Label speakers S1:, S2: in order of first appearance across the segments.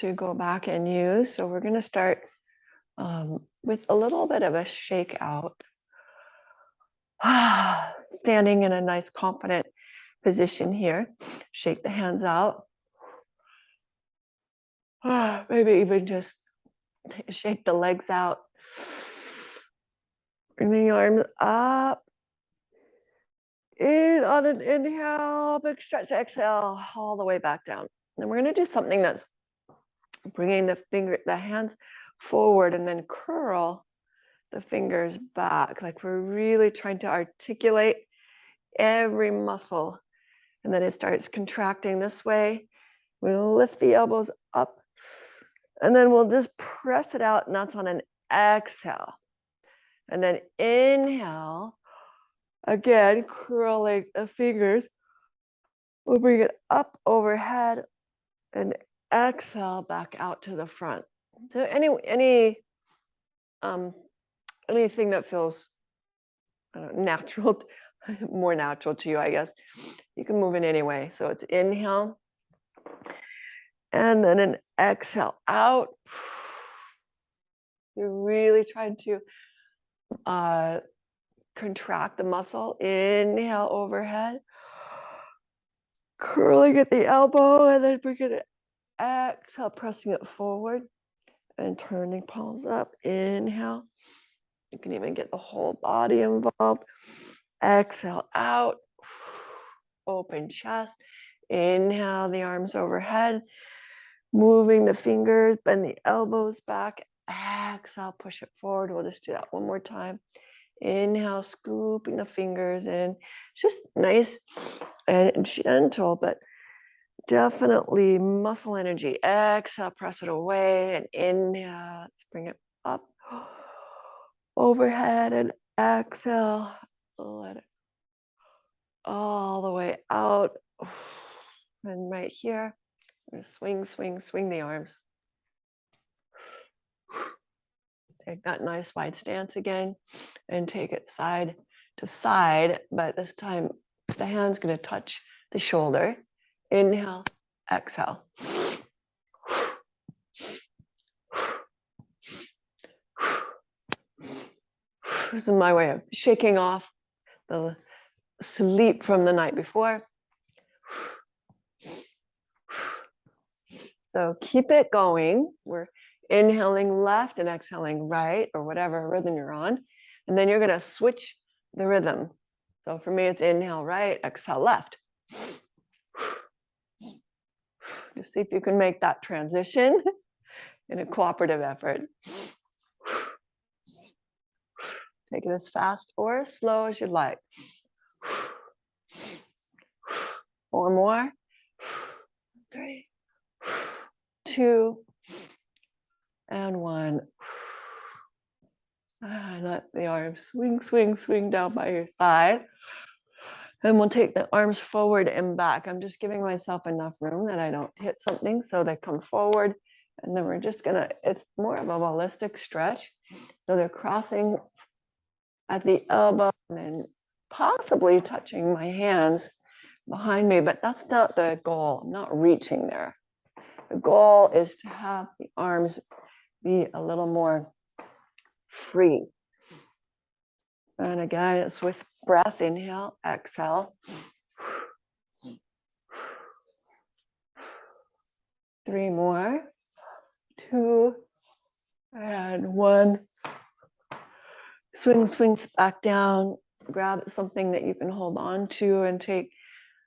S1: to go back and use. So we're going to start with a little bit of a shake out. Standing in a nice confident position here. Shake the hands out. Maybe even just shake the legs out. Bring the arms up. In on an inhale, big stretch, exhale, all the way back down. And we're going to do something that's bringing the hands forward and then curl the fingers back. Like we're really trying to articulate every muscle. And then it starts contracting this way. We'll lift the elbows up and then we'll just press it out, and that's on an exhale. And then inhale, again, curling the fingers. We'll bring it up overhead and exhale back out to the front. So anything that feels natural, more natural to you, I guess. You can move in any way. So it's inhale, and then an exhale out. You're really trying to contract the muscle. Inhale overhead, curling at the elbow, and then bring it. Exhale, pressing it forward and turning palms up. Inhale. You can even get the whole body involved. Exhale out. Open chest. Inhale, the arms overhead. Moving the fingers, bend the elbows back. Exhale, push it forward. We'll just do that one more time. Inhale, scooping the fingers in. It's just nice and gentle, but definitely muscle energy. Exhale, press it away, and inhale. Let's bring it up overhead, and exhale. Let it all the way out. And right here, swing, swing, swing the arms. Take that nice wide stance again and take it side to side, but this time the hand's going to touch the shoulder. Inhale, exhale. This is my way of shaking off the sleep from the night before. So keep it going. We're inhaling left and exhaling right, or whatever rhythm you're on. And then you're going to switch the rhythm. So for me, it's inhale right, exhale left. Just see if you can make that transition in a cooperative effort. Take it as fast or as slow as you'd like. 4 more. 3, 2, and 1. And let the arms swing, swing, swing down by your side. And we'll take the arms forward and back. I'm just giving myself enough room that I don't hit something, so they come forward. And then we're just gonna, it's more of a ballistic stretch. So they're crossing at the elbow and then possibly touching my hands behind me, but that's not the goal. I'm not reaching there. The goal is to have the arms be a little more free. And again, it's with breath. Inhale, exhale. 3 more. 2, and 1. Swing, swings back down. Grab something that you can hold on to and take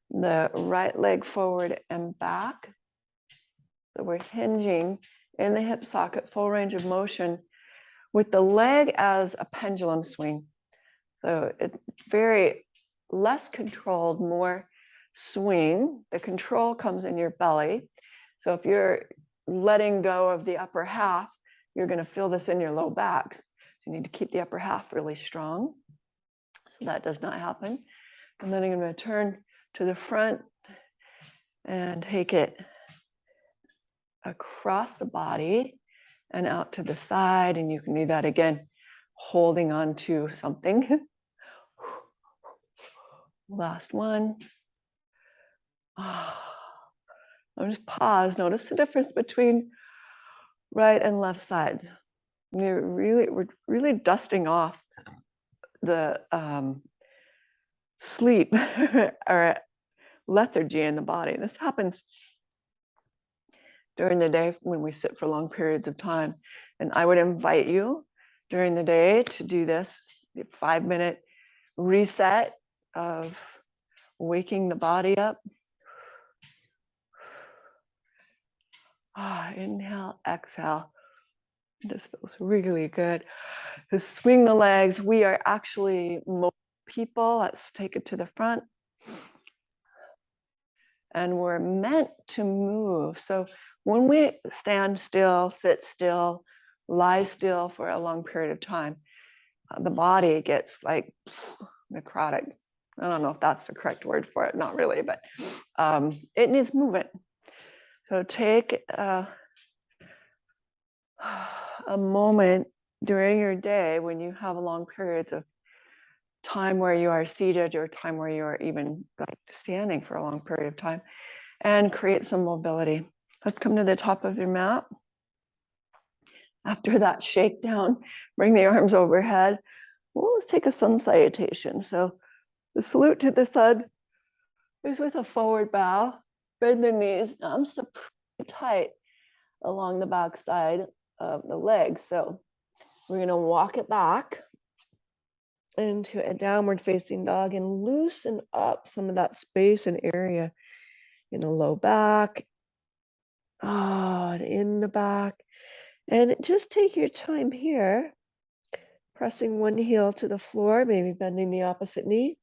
S1: the right leg forward and back. So we're hinging in the hip socket, full range of motion, with the leg as a pendulum swing. So it's very less controlled, more swing. The control comes in your belly. So if you're letting go of the upper half, you're going to feel this in your low backs. So you need to keep the upper half really strong. So that does not happen. And then I'm going to turn to the front and take it across the body and out to the side. And you can do that again, holding on to something. Last one. I'll just pause. Notice the difference between right and left sides. We're really dusting off the sleep or lethargy in the body. This happens during the day when we sit for long periods of time. And I would invite you during the day to do this 5-minute reset of waking the body up. Inhale, exhale. This feels really good. Just swing the legs. We are actually mobile people. Let's take it to the front. And we're meant to move. So when we stand still, sit still, lie still for a long period of time, the body gets like necrotic. I don't know if that's the correct word for it, not really, but it needs movement. So take a moment during your day when you have long periods of time where you are seated or time where you are even like standing for a long period of time, and create some mobility. Let's come to the top of your mat. After that shakedown, bring the arms overhead. Well, let's take a sun salutation. So the salute to the sun is with a forward bow. Bend the knees, arms pretty tight along the back side of the legs. So we're going to walk it back into a downward facing dog and loosen up some of that space and area in the low back, and in the back. And just take your time here, pressing one heel to the floor, maybe bending the opposite knee,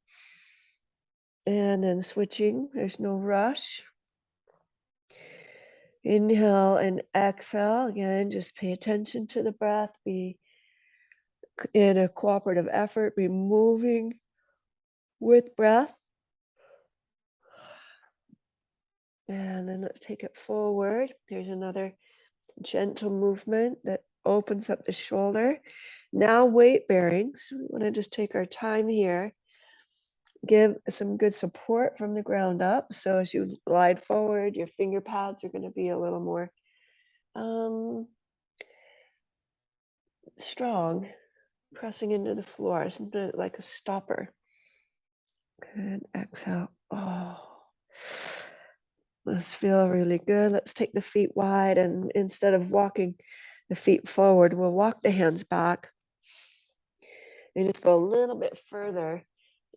S1: and then switching. There's no rush. Inhale and exhale. Again, just pay attention to the breath. Be in a cooperative effort. Be moving with breath. And then let's take it forward. There's another gentle movement that opens up the shoulder. Now weight bearing. So we want to just take our time here. Give some good support from the ground up. So as you glide forward, your finger pads are going to be a little more strong, pressing into the floor, something like a stopper. Good. Exhale. Oh, this feels really good. Let's take the feet wide, and instead of walking the feet forward, we'll walk the hands back and just go a little bit further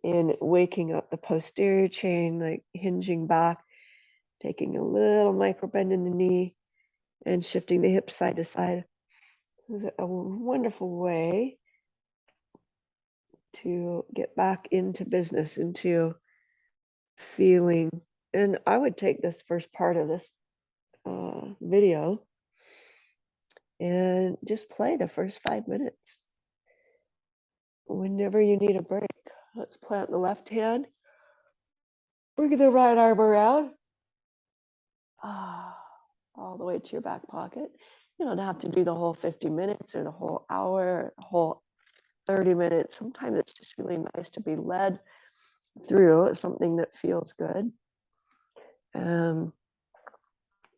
S1: in waking up the posterior chain, like hinging back, taking a little micro bend in the knee and shifting the hips side to side. This is a wonderful way to get back into business, into feeling. And I would take this first part of this video and just play the first 5 minutes. Whenever you need a break, let's plant the left hand. Bring the right arm around. All the way to your back pocket. You don't have to do the whole 50 minutes or the whole hour, or the whole 30 minutes. Sometimes it's just really nice to be led through something that feels good.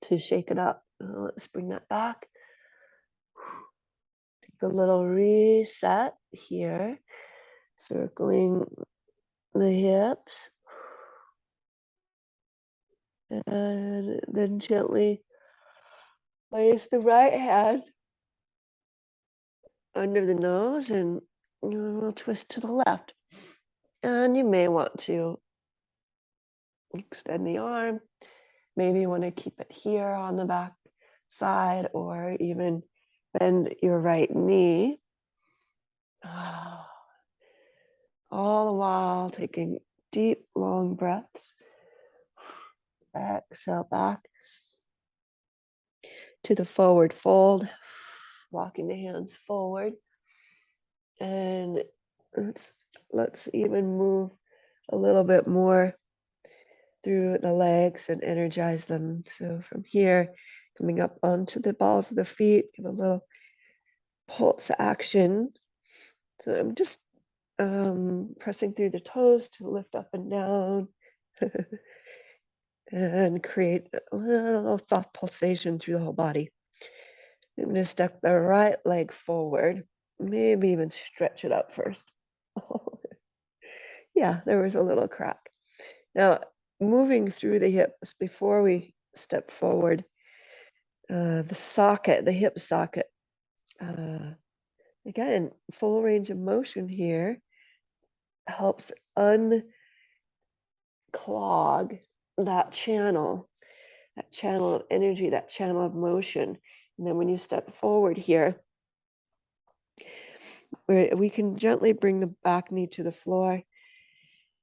S1: To shake it up. Let's bring that back. Take a little reset here, circling the hips. And then gently place the right hand under the nose, and we'll twist to the left. And you may want to extend the arm. Maybe you want to keep it here on the back side, or even bend your right knee. All the while taking deep, long breaths. Exhale back to the forward fold, walking the hands forward. And let's even move a little bit more through the legs and energize them. So from here, coming up onto the balls of the feet, give a little pulse action. So I'm just pressing through the toes to lift up and down. and create a little soft pulsation through the whole body. I'm going to step the right leg forward, maybe even stretch it up first. Yeah, there was a little crack. Now, moving through the hips before we step forward, the hip socket, again, full range of motion here helps unclog that channel of energy, that channel of motion. And then when you step forward here, we can gently bring the back knee to the floor,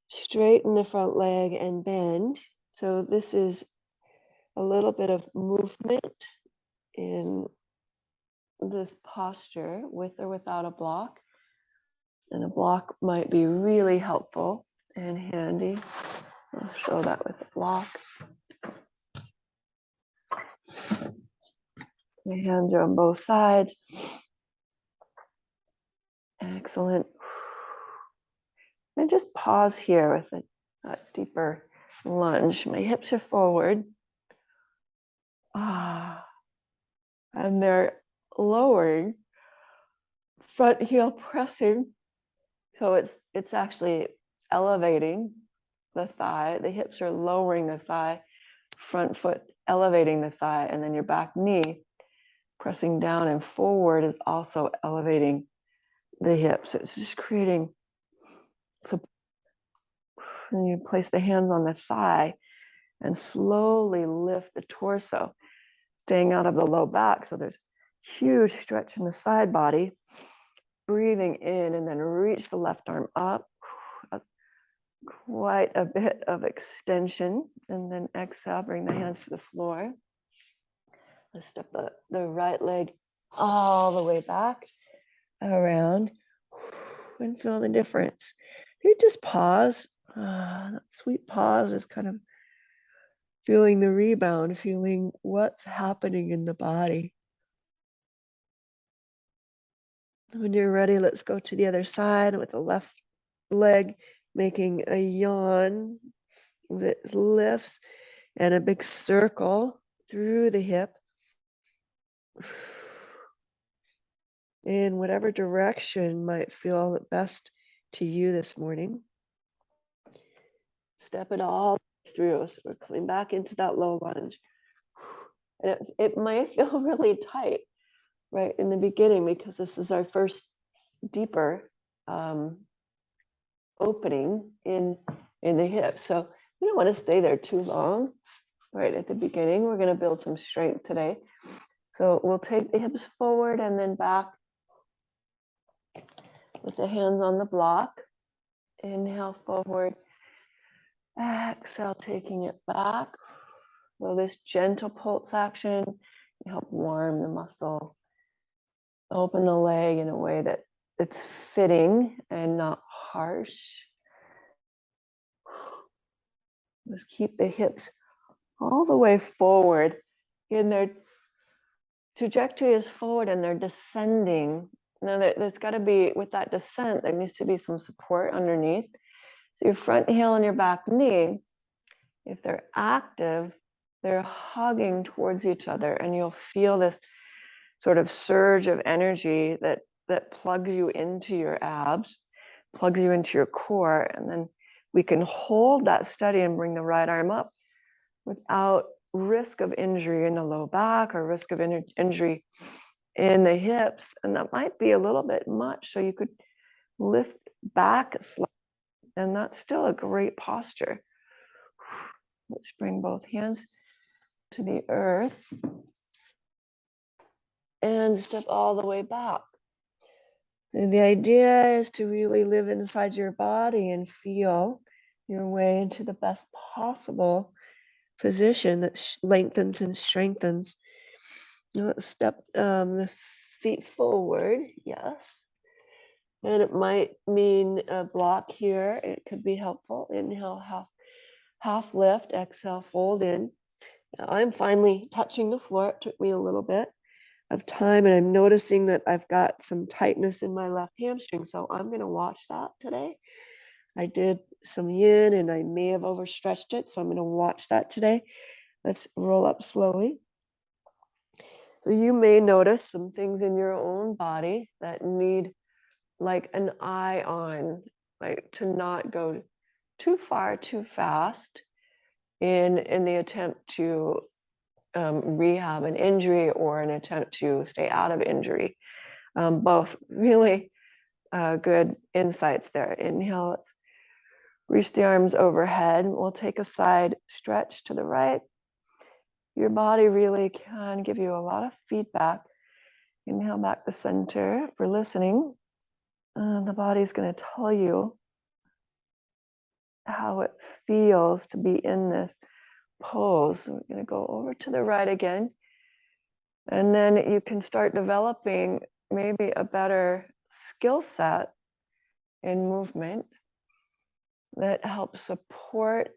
S1: straighten the front leg and bend. So this is a little bit of movement in this posture with or without a block. And a block might be really helpful and handy. I'll show that with a block. My hands are on both sides. Excellent. And just pause here with a deeper lunge. My hips are forward. And they're lowering, front heel pressing. So it's actually elevating the thigh. The hips are lowering the thigh, front foot elevating the thigh, and then your back knee pressing down and forward is also elevating the hips. It's just creating. So you place the hands on the thigh and slowly lift the torso, staying out of the low back. So there's huge stretch in the side body. Breathing in and then reach the left arm up. Quite a bit of extension. And then exhale, bring the hands to the floor. Let's step the right leg all the way back, around, and feel the difference. You just pause. That sweet pause is kind of feeling the rebound, feeling what's happening in the body. When you're ready, let's go to the other side with the left leg making a yawn that lifts and a big circle through the hip in whatever direction might feel best to you this morning. Step it all through. So we're coming back into that low lunge. And it might feel really tight right in the beginning because this is our first deeper opening in the hips. So we don't want to stay there too long. Right at the beginning, we're going to build some strength today. So we'll take the hips forward and then back with the hands on the block. Inhale forward. Exhale, taking it back. So this gentle pulse action can help warm the muscle, open the leg in a way that it's fitting and not harsh. Just keep the hips all the way forward. In their trajectory is forward and they're descending. Now there's got to be, with that descent, there needs to be some support underneath. So your front heel and your back knee, if they're active, they're hugging towards each other, and you'll feel this sort of surge of energy that plugs you into your abs, plugs you into your core, and then we can hold that steady and bring the right arm up without risk of injury in the low back or risk of injury in the hips. And that might be a little bit much. So you could lift back slightly, and that's still a great posture. Let's bring both hands to the earth and step all the way back. And the idea is to really live inside your body and feel your way into the best possible position that lengthens and strengthens. Let's step the feet forward, yes. And it might mean a block here. It could be helpful. Inhale, half lift, exhale, fold in. Now I'm finally touching the floor. It took me a little bit of time, and I'm noticing that I've got some tightness in my left hamstring. So I'm going to watch that today. I did some yin and I may have overstretched it. So I'm going to watch that today. Let's roll up slowly. So you may notice some things in your own body that need like an eye on, like to not go too far, too fast in the attempt to rehab an injury or an attempt to stay out of injury. Both really good insights there. Inhale, let's reach the arms overhead. We'll take a side stretch to the right. Your body really can give you a lot of feedback. Inhale back to center. For listening, the body's going to tell you how it feels to be in this pose. So we're going to go over to the right again. And then you can start developing maybe a better skill set in movement that helps support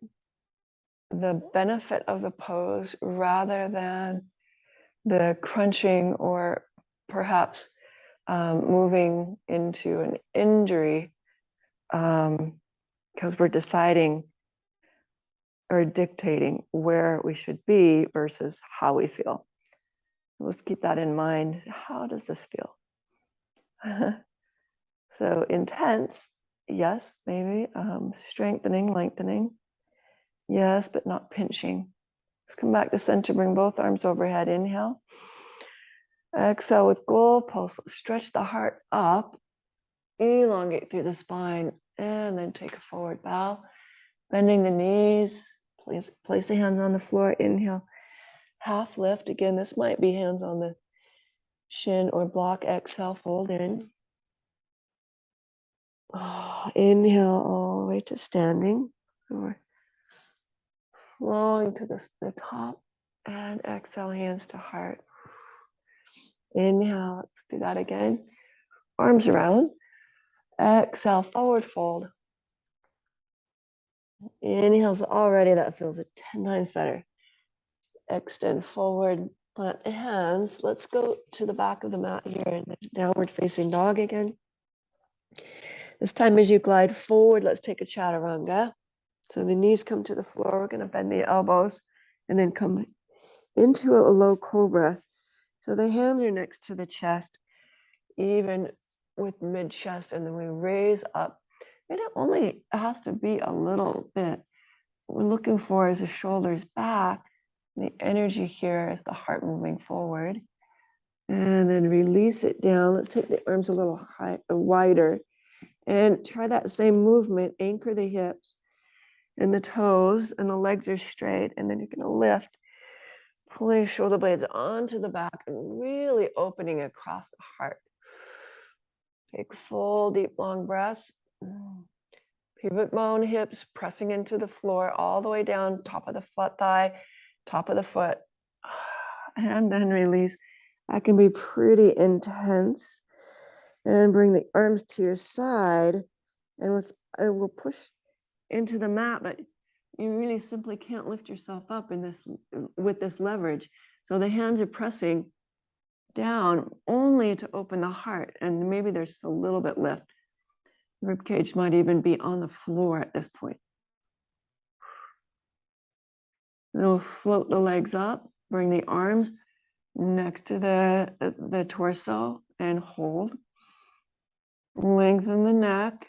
S1: the benefit of the pose rather than the crunching or perhaps moving into an injury, because we're deciding or dictating where we should be versus how we feel. Let's keep that in mind. How does this feel? So intense, yes, maybe. Strengthening, lengthening, yes, but not pinching. Let's come back to center, bring both arms overhead. Inhale. Exhale with goalposts. Stretch the heart up, elongate through the spine, and then take a forward bow. Bending the knees. Please place the hands on the floor. Inhale. Half lift. Again, this might be hands on the shin or block. Exhale, fold in. Inhale all the way to standing. Or flowing to the top. And exhale, hands to heart. Inhale, let's do that again. Arms around. Exhale, forward fold. Inhales already, that feels 10 times better. Extend forward, plant the hands. Let's go to the back of the mat here in the downward facing dog again. This time as you glide forward, let's take a chaturanga. So the knees come to the floor. We're going to bend the elbows and then come into a low cobra. So the hands are next to the chest, even with mid chest, and then we raise up. And it only has to be a little bit. What we're looking for is the shoulders back. The energy here is the heart moving forward. And then release it down. Let's take the arms a little wider and try that same movement. Anchor the hips and the toes, and the legs are straight. And then you're going to lift, pulling shoulder blades onto the back and really opening across the heart. Take full, deep, long breath. Pivot bone, hips pressing into the floor all the way down, top of the foot thigh, top of the foot, and then release. That can be pretty intense. And bring the arms to your side, and we'll push into the mat, but you really simply can't lift yourself up with this leverage. So the hands are pressing down only to open the heart, and maybe there's a little bit lift. Rib cage might even be on the floor at this point. Then we'll float the legs up, bring the arms next to the torso and hold. Lengthen the neck.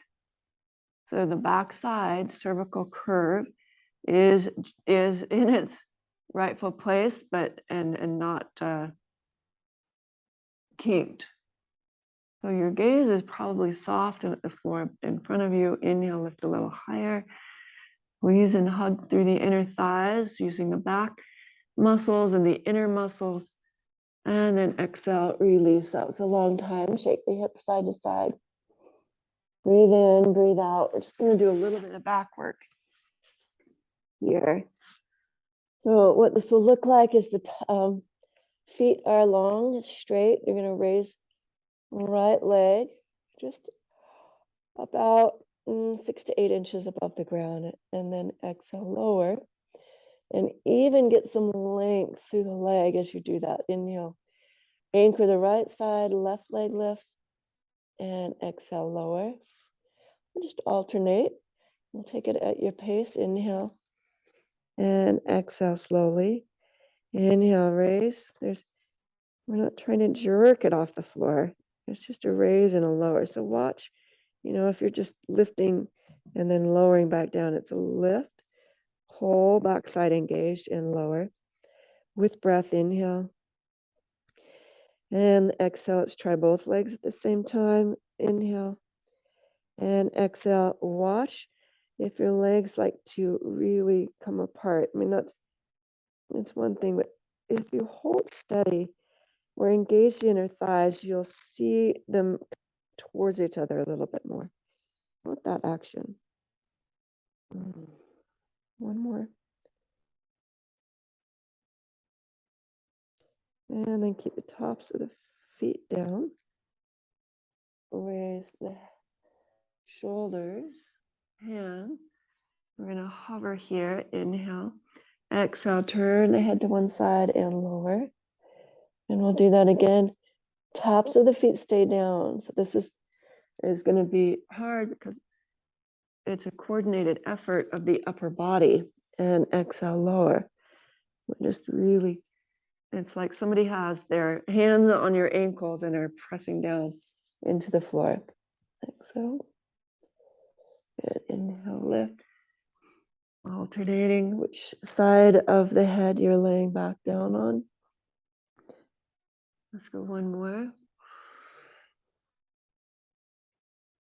S1: So the back side cervical curve is in its rightful place, but and not kinked. So your gaze is probably soft at the floor in front of you. Inhale, lift a little higher. Squeeze and hug through the inner thighs using the back muscles and the inner muscles. And then exhale, release. That was a long time. Shake the hips side to side. Breathe in, breathe out. We're just going to do a little bit of back work here. So what this will look like is the feet are long, straight. You're going to raise right leg just about 6 to 8 inches above the ground, and then exhale, lower, and even get some length through the leg as you do that. Inhale, anchor the right side, left leg lifts, and exhale, lower. And just alternate. We'll take it at your pace. Inhale and exhale slowly. Inhale, raise. We're not trying to jerk it off the floor. It's just a raise and a lower. So watch, if you're just lifting and then lowering back down, it's a lift, whole backside engaged and lower. With breath, inhale and exhale. Let's try both legs at the same time. Inhale and exhale. Watch if your legs like to really come apart. I mean, it's one thing, but if you hold steady, we're engaged in our thighs, you'll see them towards each other a little bit more. Not that action. One more. And then keep the tops of the feet down. Raise the shoulders. Hand. We're going to hover here. Inhale. Exhale. Turn the head to one side and lower. And we'll do that again. Tops of the feet stay down. So this is going to be hard because it's a coordinated effort of the upper body. And exhale, lower. We're just really, it's like somebody has their hands on your ankles and are pressing down into the floor. Exhale. Good. Inhale, lift. Alternating which side of the head you're laying back down on. Let's go one more.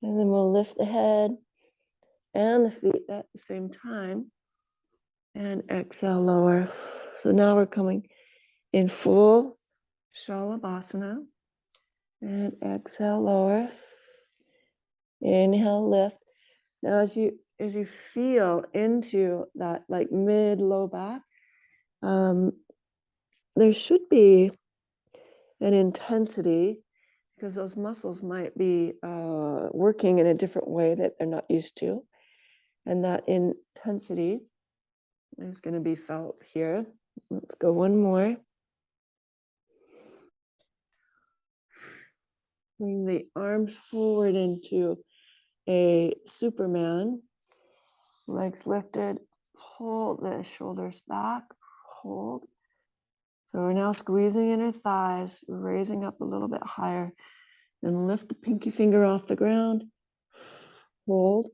S1: And then we'll lift the head and the feet at the same time. And exhale, lower. So now we're coming in full Shalabhasana. And exhale, lower. Inhale, lift. Now as you feel into that like mid low back, there should be an intensity because those muscles might be working in a different way that they're not used to. And that intensity is going to be felt here. Let's go one more. Bring the arms forward into a Superman. Legs lifted. Pull the shoulders back. Hold. So we're now squeezing in our thighs, raising up a little bit higher. And lift the pinky finger off the ground. Hold.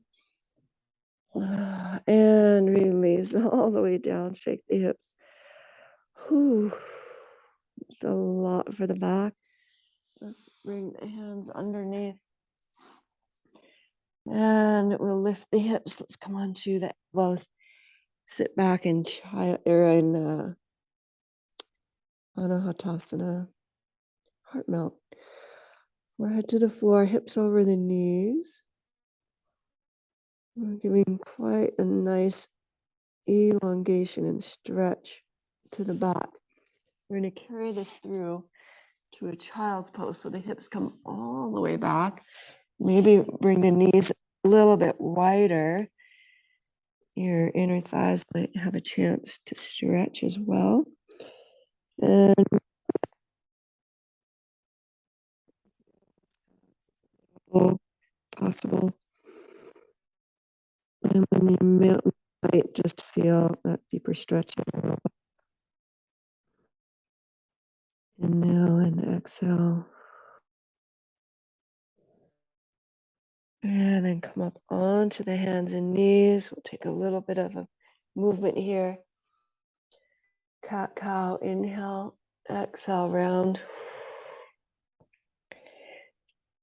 S1: And release all the way down. Shake the hips. Whew. It's a lot for the back. Let's bring the hands underneath. And we'll lift the hips. Let's come on to the elbows. Sit back in Anahatasana. Heart melt. Forehead to the floor, hips over the knees. We're giving quite a nice elongation and stretch to the back. We're going to carry this through to a child's pose. So the hips come all the way back. Maybe bring the knees a little bit wider. Your inner thighs might have a chance to stretch as well. And possible. And then you might just feel that deeper stretch. Inhale and exhale. And then come up onto the hands and knees. We'll take a little bit of a movement here. Cat cow, inhale, exhale, round.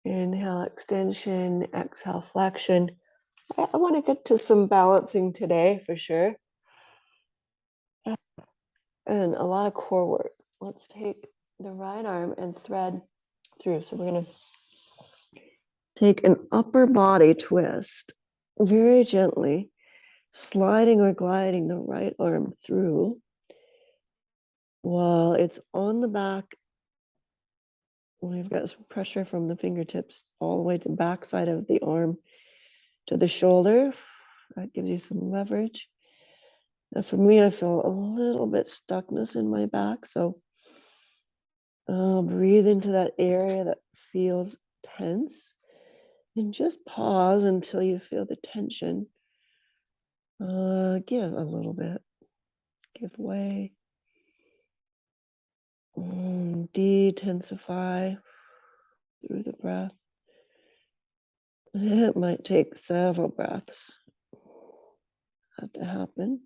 S1: Inhale, extension, exhale, flexion. I want to get to some balancing today for sure. And a lot of core work. Let's take the right arm and thread through. So we're going to take an upper body twist very gently, sliding or gliding the right arm through while it's on the back. We've got some pressure from the fingertips all the way to the back side of the arm to the shoulder. That gives you some leverage. Now for me, I feel a little bit stuckness in my back. So breathe into that area that feels tense and just pause until you feel the tension Give a little bit. Give way. Detensify through the breath. It might take several breaths for that to happen.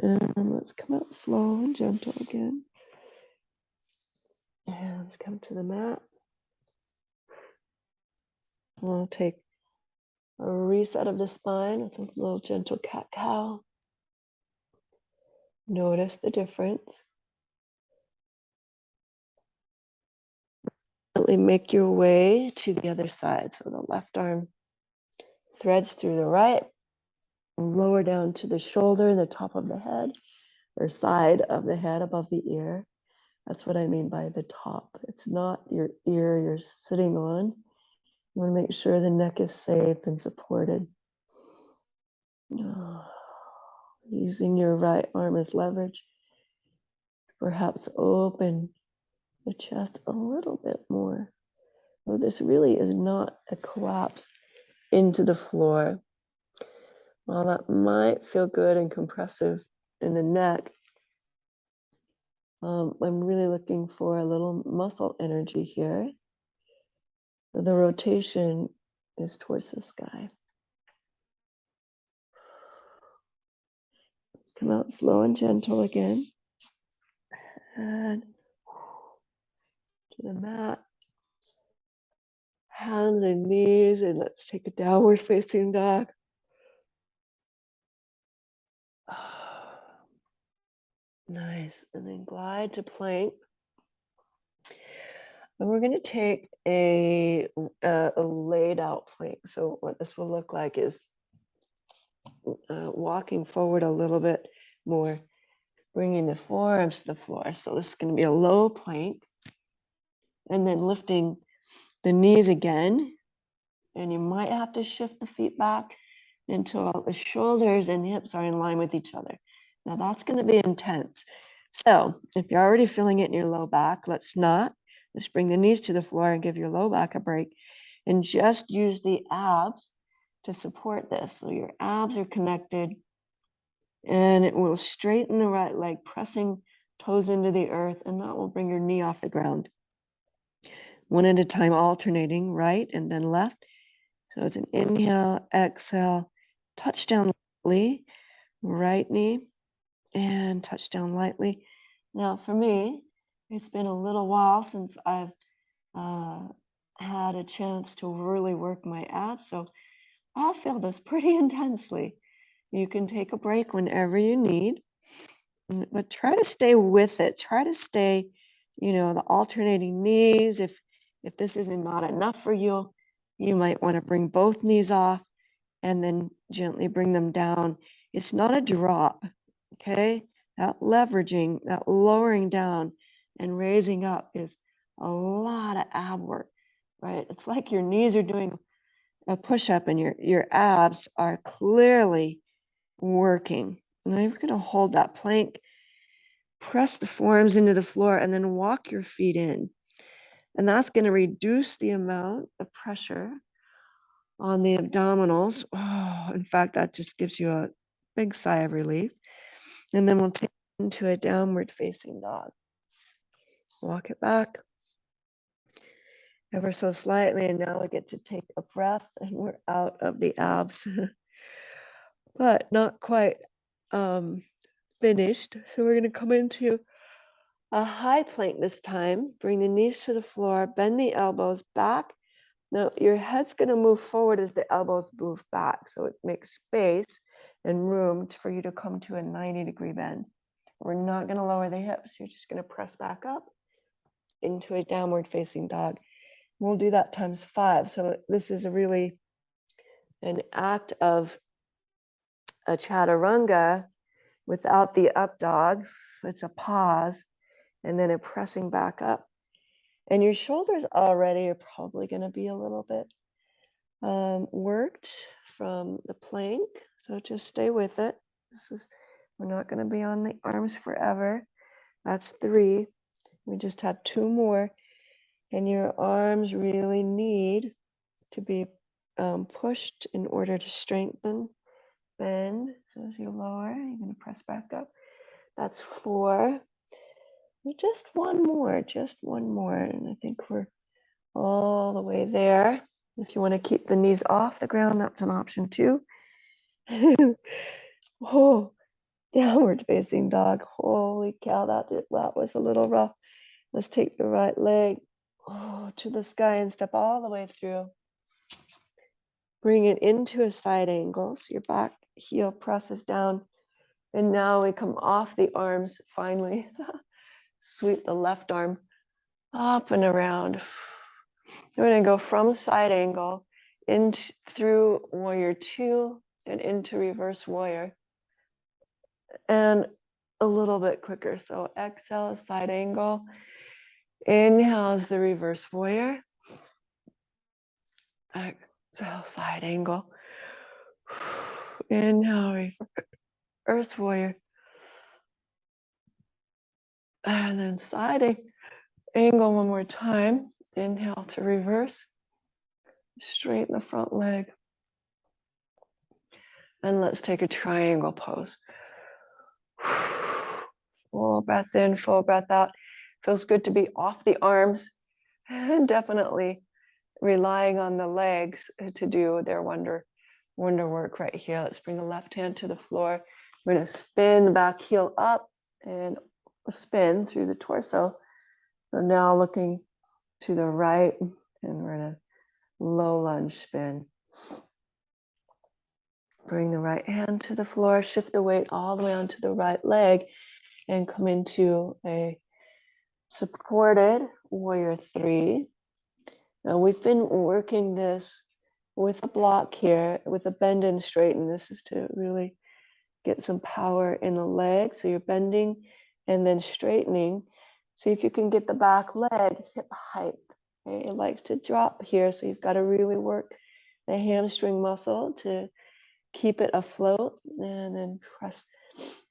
S1: And let's come out slow and gentle again. And let's come to the mat. We'll take a reset of the spine with a little gentle cat-cow. Notice the difference. Make your way to the other side. So the left arm threads through the right, lower down to the shoulder, the top of the head, or side of the head above the ear. That's what I mean by the top. It's not your ear you're sitting on. You want to make sure the neck is safe and supported. Using your right arm as leverage. Perhaps open the chest a little bit more. So this really is not a collapse into the floor. While that might feel good and compressive in the neck, I'm really looking for a little muscle energy here. The rotation is towards the sky. Let's come out slow and gentle again. And to the mat. Hands and knees, and let's take a downward facing dog. Nice. And then glide to plank. And we're going to take a laid out plank. So what this will look like is walking forward a little bit more, bringing the forearms to the floor. So this is going to be a low plank. And then lifting the knees again. And you might have to shift the feet back until the shoulders and hips are in line with each other. Now that's going to be intense. So if you're already feeling it in your low back, let's not. Let's bring the knees to the floor and give your low back a break and just use the abs to support this. So your abs are connected and it will straighten the right leg, pressing toes into the earth, and that will bring your knee off the ground. One at a time, alternating right and then left. So it's an inhale, exhale, touch down lightly, right knee, and touch down lightly. Now for me, it's been a little while since I've had a chance to really work my abs, so I'll feel this pretty intensely. You can take a break whenever you need, but try to stay with it. Try to stay, the alternating knees. If this is not enough for you, you might want to bring both knees off and then gently bring them down. It's not a drop, okay? That leveraging, that lowering down and raising up is a lot of ab work, right? It's like your knees are doing a push-up and your abs are clearly working. Now you're gonna hold that plank, press the forearms into the floor, and then walk your feet in. And that's gonna reduce the amount of pressure on the abdominals. Oh, in fact, that just gives you a big sigh of relief. And then we'll take it into a downward facing dog. Walk it back ever so slightly. And now we get to take a breath and we're out of the abs, but not quite finished. So we're going to come into a high plank this time. Bring the knees to the floor, bend the elbows back. Now your head's going to move forward as the elbows move back. So it makes space and room for you to come to a 90-degree bend. We're not going to lower the hips. You're just going to press back up into a downward facing dog. We'll do that times 5. So this is really an act of a chaturanga without the up dog. It's a pause and then a pressing back up. And your shoulders already are probably going to be a little bit worked from the plank. So just stay with it. We're not going to be on the arms forever. That's 3. We just have 2 more. And your arms really need to be pushed in order to strengthen bend. So as you lower, you're going to press back up. That's 4. Just one more, and I think we're all the way there. If you want to keep the knees off the ground, that's an option too. Oh, downward facing dog. Holy cow, that was a little rough. Let's take the right leg to the sky and step all the way through. Bring it into a side angle, so your back heel presses down. And now we come off the arms, finally. Sweep the left arm up and around. We're going to go from side angle through warrior 2 and into reverse warrior. And a little bit quicker. So exhale, side angle. Inhale is the reverse warrior. Exhale, side angle. Inhale, reverse warrior. And then side angle one more time. Inhale to reverse. Straighten the front leg. And let's take a triangle pose. Full breath in, full breath out. Feels good to be off the arms and definitely relying on the legs to do their wonder work right here. Let's bring the left hand to the floor. We're going to spin the back heel up and spin through the torso. So now looking to the right, and we're going to low lunge spin. Bring the right hand to the floor, shift the weight all the way onto the right leg, and come into a supported warrior 3. Now we've been working this with a block here, with a bend and straighten. This is to really get some power in the leg. So you're bending and then straightening. See if you can get the back leg hip height. Okay? It likes to drop here, so you've got to really work the hamstring muscle to keep it afloat. And then press,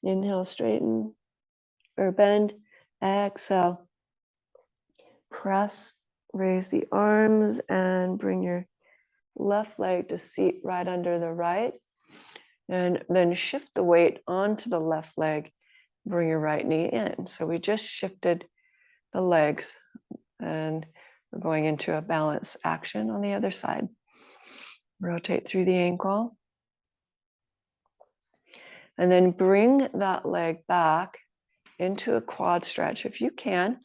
S1: inhale, straighten or bend, exhale, press, raise the arms and bring your left leg to seat right under the right. And then shift the weight onto the left leg, bring your right knee in. So we just shifted the legs and we're going into a balance action on the other side. Rotate through the ankle. And then bring that leg back into a quad stretch if you can.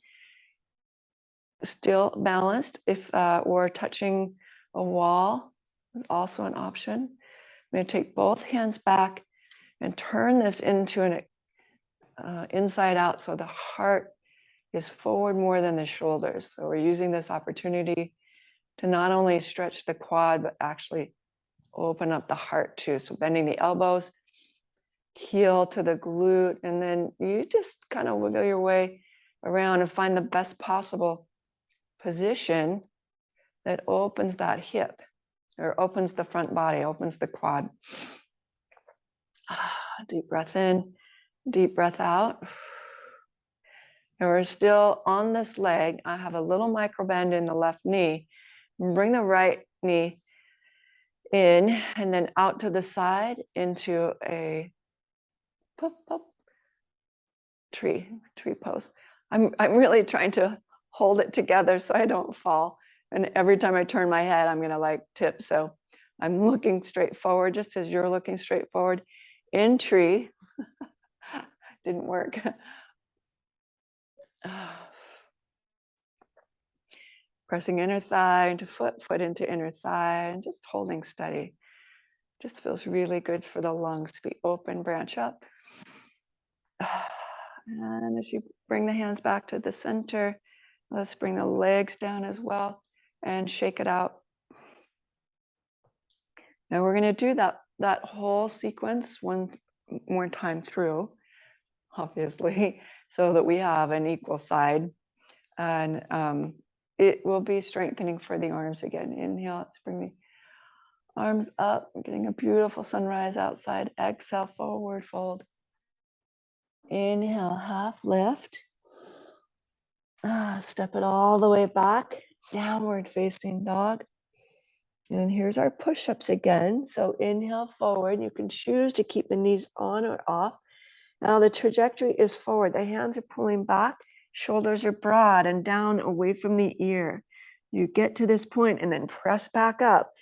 S1: Still balanced. If we're touching a wall, is also an option. I'm going to take both hands back and turn this into an inside out, so the heart is forward more than the shoulders. So we're using this opportunity to not only stretch the quad, but actually open up the heart too. So bending the elbows, heel to the glute, and then you just kind of wiggle your way around and find the best possible position that opens that hip or opens the front body, opens the quad. Deep breath in, deep breath out. And we're still on this leg. I have a little micro bend in the left knee. Bring the right knee in and then out to the side into a tree pose. I'm really trying to hold it together so I don't fall. And every time I turn my head, I'm gonna like tip. So I'm looking straight forward, just as you're looking straight forward in tree. Didn't work. Pressing inner thigh into foot, foot into inner thigh, and just holding steady. Just feels really good for the lungs to be open, branch up. And as you bring the hands back to the center, let's bring the legs down as well and shake it out. Now we're going to do that whole sequence one more time through, obviously, so that we have an equal side. And it will be strengthening for the arms again. Inhale, let's bring the arms up. We're getting a beautiful sunrise outside. Exhale, forward fold. Inhale, half lift. Step it all the way back. Downward facing dog. And here's our push-ups again. So inhale forward. You can choose to keep the knees on or off. Now the trajectory is forward. The hands are pulling back. Shoulders are broad and down away from the ear. You get to this point and then press back up.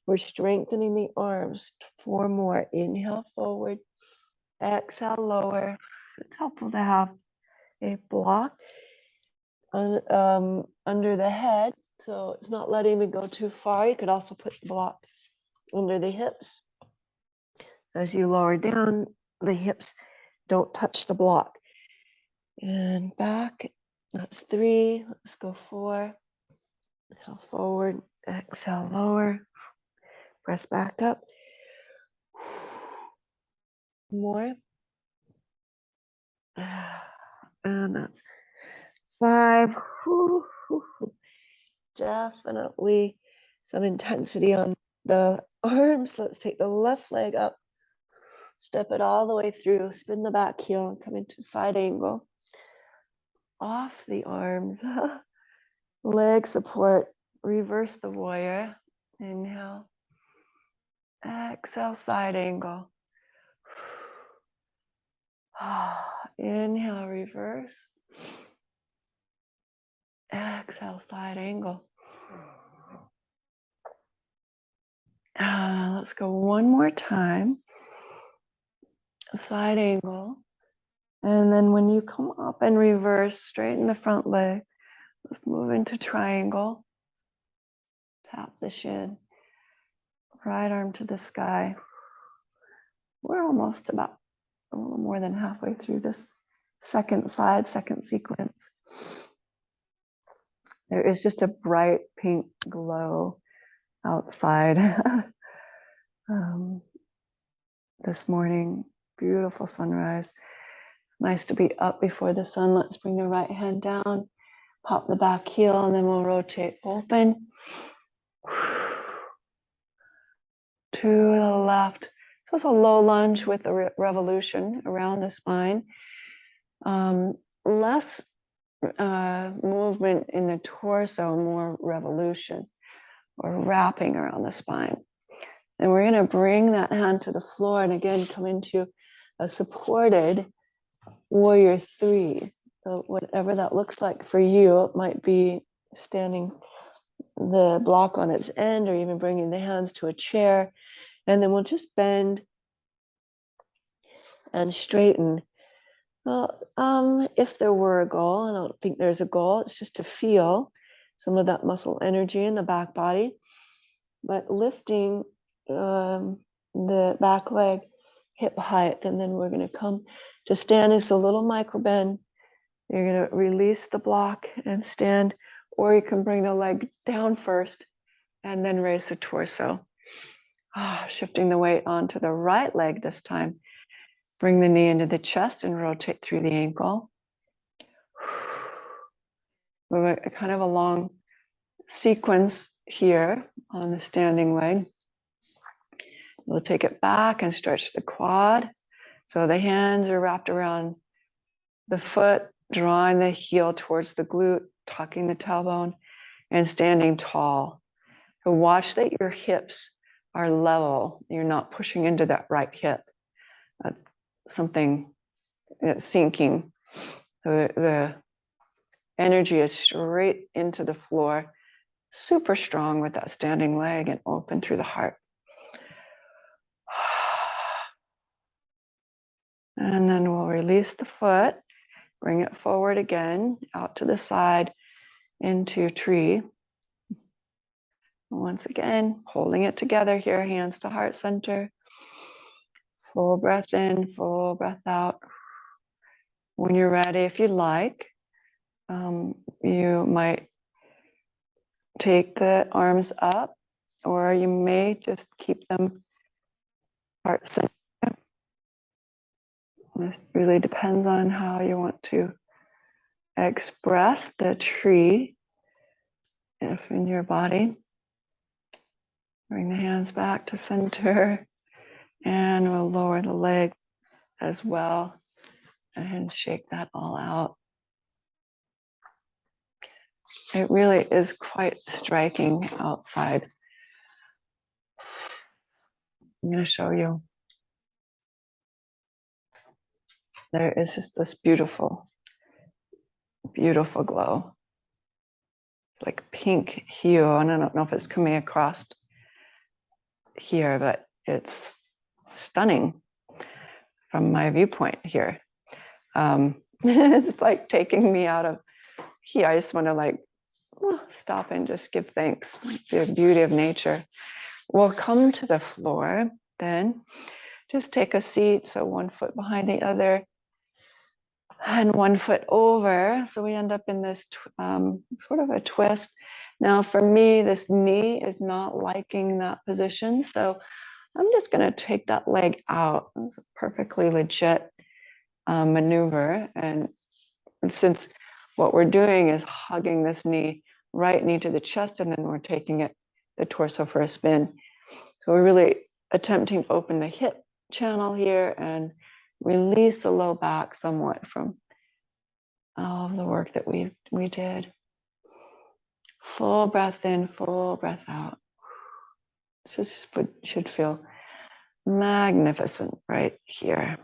S1: We're strengthening the arms. 4 more. Inhale forward. Exhale lower. It's helpful to have a block under the head, so it's not letting me go too far. You could also put the block under the hips. As you lower down, the hips don't touch the block. And back, that's 3. Let's go 4. Inhale forward, exhale lower. Press back up. More. And that's 5. Definitely some intensity on the arms. Let's take the left leg up, step it all the way through, spin the back heel and come into side angle. Off the arms, leg support, reverse the warrior. Inhale, exhale, side angle. Inhale, reverse. Exhale, side angle. Let's go one more time. Side angle. And then when you come up and reverse, straighten the front leg. Let's move into triangle. Tap the shin. Right arm to the sky. We're almost about a little more than halfway through this second sequence. There is just a bright pink glow outside this morning. Beautiful sunrise. Nice to be up before the sun. Let's bring the right hand down, pop the back heel, and then we'll rotate open to the left. So it's a low lunge with a revolution around the spine. Less movement in the torso, more revolution or wrapping around the spine. And we're going to bring that hand to the floor and again come into a supported warrior 3. So whatever that looks like for you, it might be standing the block on its end or even bringing the hands to a chair. And then we'll just bend and straighten. Well, if there were a goal, I don't think there's a goal, it's just to feel some of that muscle energy in the back body. But lifting the back leg hip height, and then we're going to come to stand as a little micro bend. You're going to release the block and stand, or you can bring the leg down first and then raise the torso. Shifting the weight onto the right leg this time. Bring the knee into the chest and rotate through the ankle. We have a kind of a long sequence here on the standing leg. We'll take it back and stretch the quad. So the hands are wrapped around the foot, drawing the heel towards the glute, tucking the tailbone, and standing tall. So watch that your hips are level. You're not pushing into that right hip. Something that's sinking. So the energy is straight into the floor, super strong with that standing leg and open through the heart. And then we'll release the foot, bring it forward again, out to the side, into tree. Once again, holding it together here, hands to heart center. Full breath in, full breath out. When you're ready, if you like, you might take the arms up, or you may just keep them heart center. This really depends on how you want to express the tree if in your body. Bring the hands back to center, and we'll lower the leg as well and shake that all out. It really is quite striking outside. I'm going to show you. There is just this beautiful, beautiful glow. It's like pink hue. And I don't know if it's coming across here, but it's stunning from my viewpoint here. It's like taking me out of here. I just want to like stop and just give thanks to the beauty of nature. We'll come to the floor then. Just take a seat, so 1 foot behind the other and 1 foot over. So we end up in this sort of a twist. Now for me, this knee is not liking that position. So I'm just going to take that leg out. It's a perfectly legit maneuver. And since what we're doing is hugging this right knee to the chest, and then we're taking the torso for a spin. So we're really attempting to open the hip channel here and release the low back somewhat from all of the work that we did. Full breath in, full breath out. This should feel magnificent right here.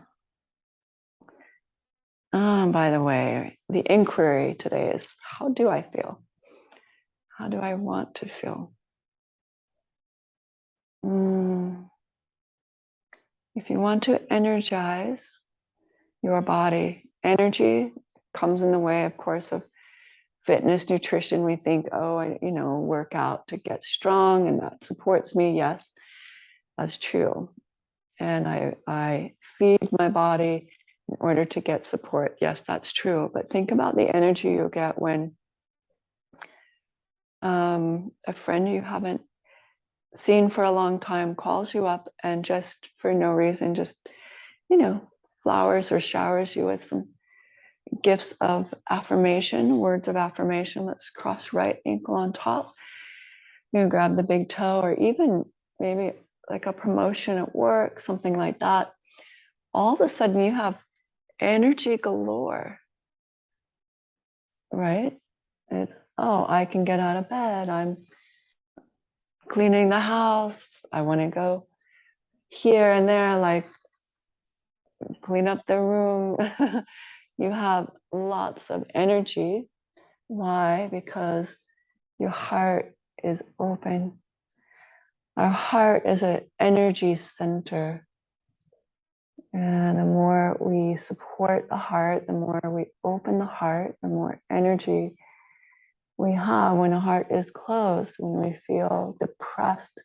S1: By the way, the inquiry today is, how do I feel? How do I want to feel? If you want to energize your body, energy comes in the way, of course, of fitness, nutrition. We think, oh, I work out to get strong and that supports me. Yes, that's true. And I feed my body in order to get support. Yes, that's true. But think about the energy you'll get when a friend you haven't seen for a long time calls you up and just for no reason, just, flowers or showers you with some gifts of affirmation, words of affirmation. Let's cross right ankle on top. You grab the big toe, or even maybe like a promotion at work, something like that. All of a sudden you have energy galore, right? It's, oh, I can get out of bed. I'm cleaning the house. I want to go here and there, like clean up the room. You have lots of energy. Why? Because your heart is open. Our heart is an energy center. And the more we support the heart, the more we open the heart, the more energy we have. When a heart is closed, when we feel depressed,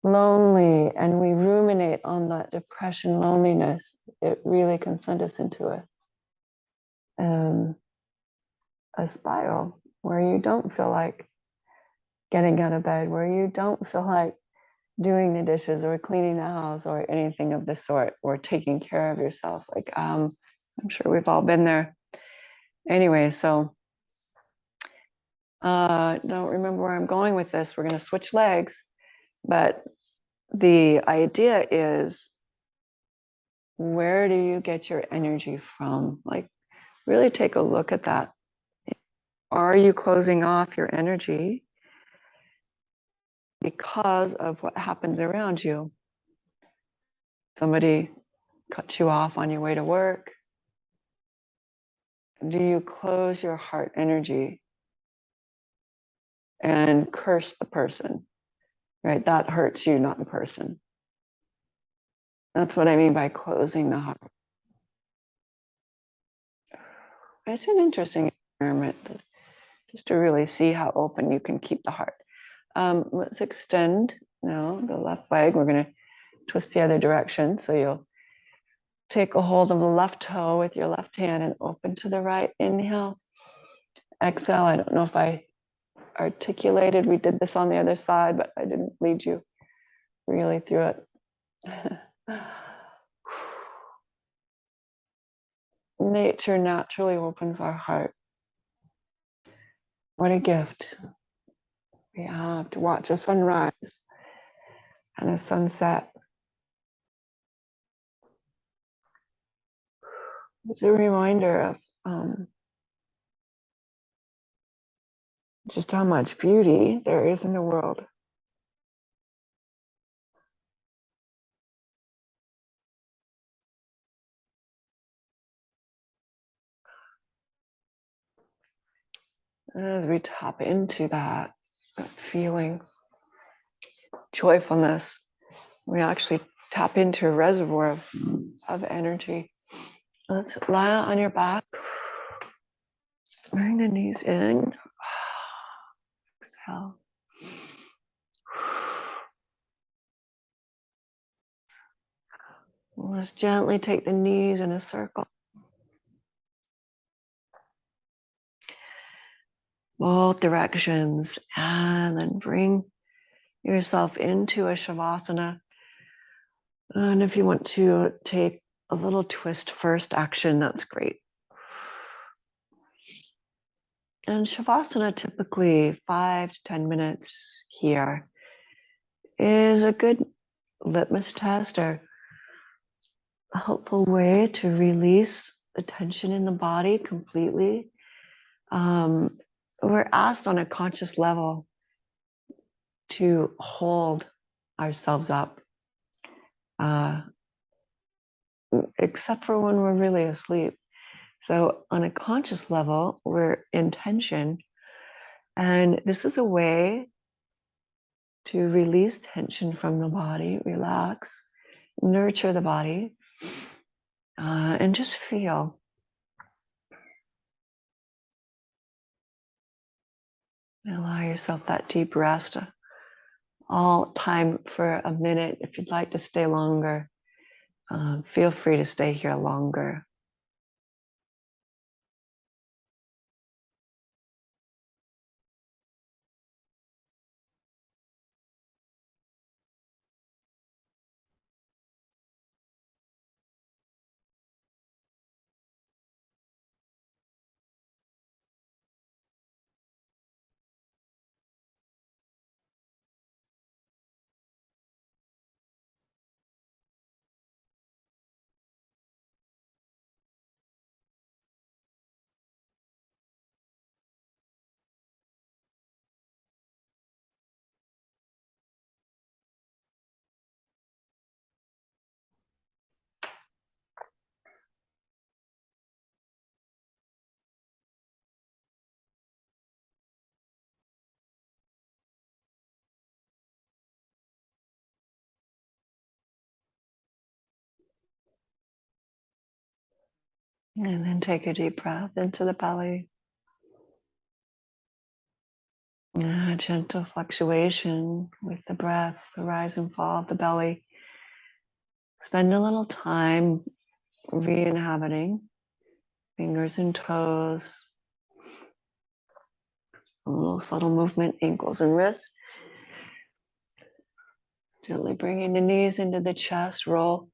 S1: lonely, and we ruminate on that depression, loneliness, it really can send us into a spiral where you don't feel like getting out of bed, where you don't feel like doing the dishes or cleaning the house or anything of the sort, or taking care of yourself. Like, I'm sure we've all been there. Anyway, so don't remember where I'm going with this. We're going to switch legs, but the idea is, where do you get your energy from? Like, really take a look at that. Are you closing off your energy because of what happens around you? Somebody cuts you off on your way to work. Do you close your heart energy and curse the person? Right? That hurts you, not the person. That's what I mean by closing the heart. It's an interesting experiment just to really see how open you can keep the heart. Let's extend now the left leg. We're going to twist the other direction. So you'll take a hold of the left toe with your left hand and open to the right. Inhale. Exhale. I don't know if I articulated. We did this on the other side, but I didn't lead you really through it. Nature naturally opens our heart. What a gift. We have to watch a sunrise and a sunset. It's a reminder of just how much beauty there is in the world. As we tap into that feeling, joyfulness, we actually tap into a reservoir of energy. Let's lie on your back. Bring the knees in. Exhale. Let's gently take the knees in a circle. Both directions. And then bring yourself into a Shavasana. And if you want to take a little twist first action, that's great. And Shavasana, typically 5 to 10 minutes here, is a good litmus test or a helpful way to release the tension in the body completely. We're asked on a conscious level to hold ourselves up, except for when we're really asleep. So on a conscious level, we're in tension. And this is a way to release tension from the body, relax, nurture the body, and just feel. Allow yourself that deep rest. All time for a minute. If you'd like to stay longer, feel free to stay here longer. And then take a deep breath into the belly. A gentle fluctuation with the breath, the rise and fall of the belly. Spend a little time re-inhabiting fingers and toes, a little subtle movement, ankles and wrists. Gently bringing the knees into the chest, roll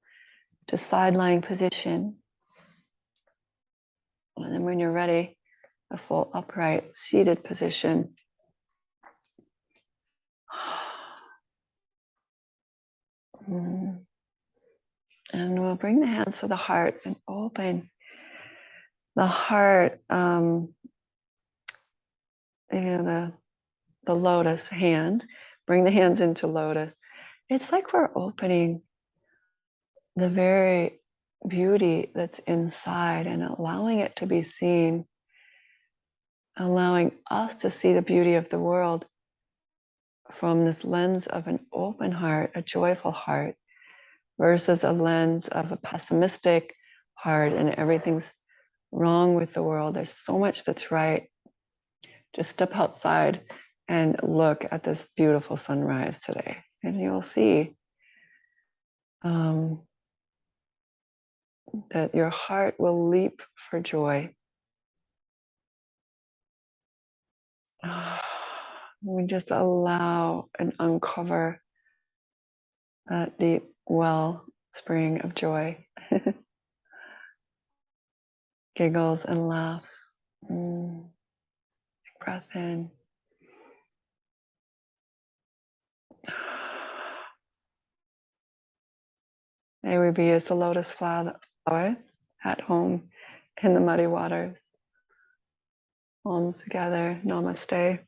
S1: to side lying position. And then when you're ready, a full upright seated position. And we'll bring the hands to the heart and open the heart, the lotus hand. Bring the hands into lotus. It's like we're opening the very beauty that's inside and allowing it to be seen, allowing us to see the beauty of the world from this lens of an open heart, a joyful heart, versus a lens of a pessimistic heart and everything's wrong with the world. There's so much that's right. Just step outside and look at this beautiful sunrise today, and you'll see that your heart will leap for joy. We just allow and uncover that deep well spring of joy. Giggles and laughs. Breath in. May we be as the lotus flower at home in the muddy waters. Palms together. Namaste.